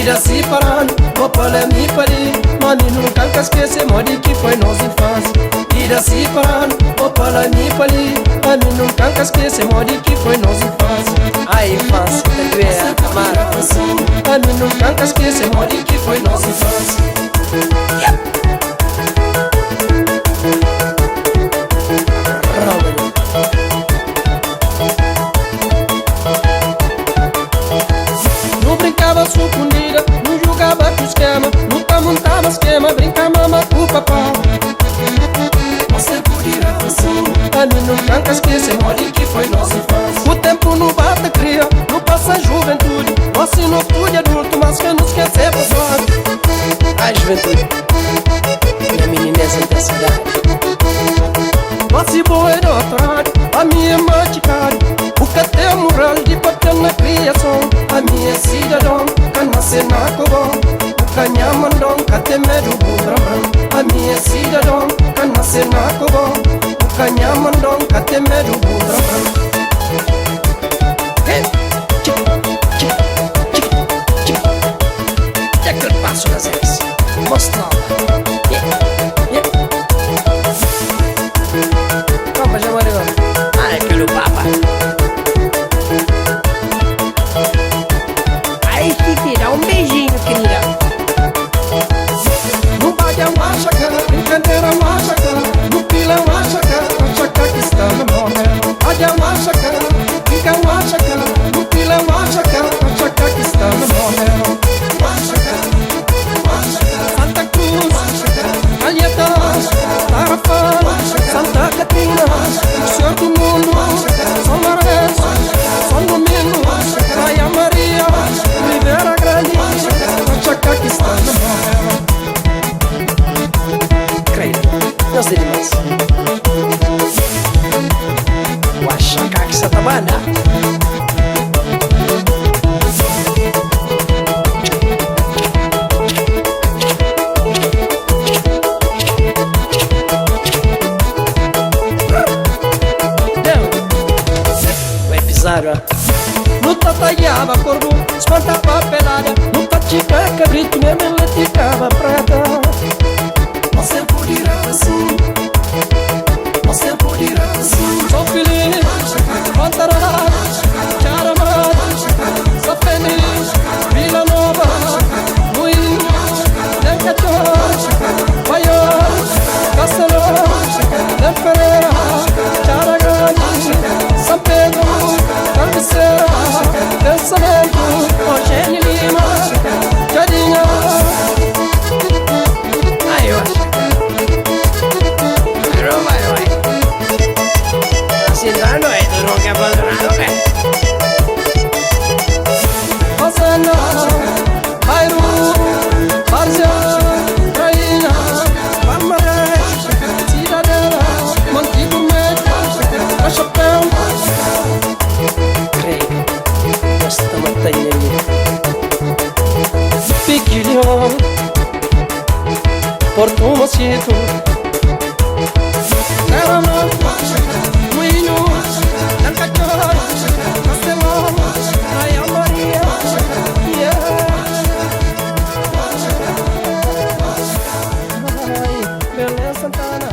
Ira se parando, opala me pari. Mami nunca esquece, mori que foi nossa infância. Ira se parando, opala me pari. Mami nunca esquece, mori que foi nossa infância. A infância da guerra, camara assim. Mami nunca esquece, mori que foi nossa infância. Não brincava sucundida, não jogava com esquema, nunca montava esquema, brincava com o papai. Você podia assim, a mim nunca esquece, mori que foi nossa infância. O tempo não bate cria, não passa a juventude. Nossa inoctude adulto, mas que não esquecer passado. A juventude, minha meninesa da cidade. Nossa boa é doutorado, a minha maticada. O que tem moral de papel na criação. A minha cidadão, que nasce na cobão. O canha mandão, que tem medo do brabão. A minha cidadão, que nasce na cobão. O canha mandão, que tem medo do brabão. É que eu passo nas vezes. Mostra. Calma, já marido. Ah, é aquele papa. Aí que tirar beijinho, querida. No baile é uma chacana, brincadeira é uma chacana. No pila é uma chacana, chaca que está na morre. Baile é uma chacana, brinca é uma chacana. No pila é uma chacana, chaca que está na morre. Uma chacana, Santa Cruz, Calheta, Tarrafal, Santa Catarina, Senhor do Mundo, São Lourenço, São Domingo, Praia Maria, Ribeira Grande, Chaca que está na morre. Creio, não sei demais. O Chaca que está na banda. No tataiava corvo, espantava a pelada. No tatica cabrito, mesmo ele ficava prata. Você podia assim, você podia assim. Sou feliz, Pantarada, Charamada, sou feliz, Vila Nova, Moinho, Lencachor, Baior, Castelão, Lempereira, Charagrande, São Pedro, Cabeceira, Pensamento, Eugênio Lima, Carinha. Aí eu acho. Vai. Assim dá noite, não quer fazer nada, ok? Rosana, Bairro, Várzea, Rainha, Palmaré, Cidadela, Montego Médio, Cachapéu. Esta montanha Piquilhão, Porto Mosquito, Caramã, Moinho, Lencachor, Castelão, Praia Maria, Belém Santana.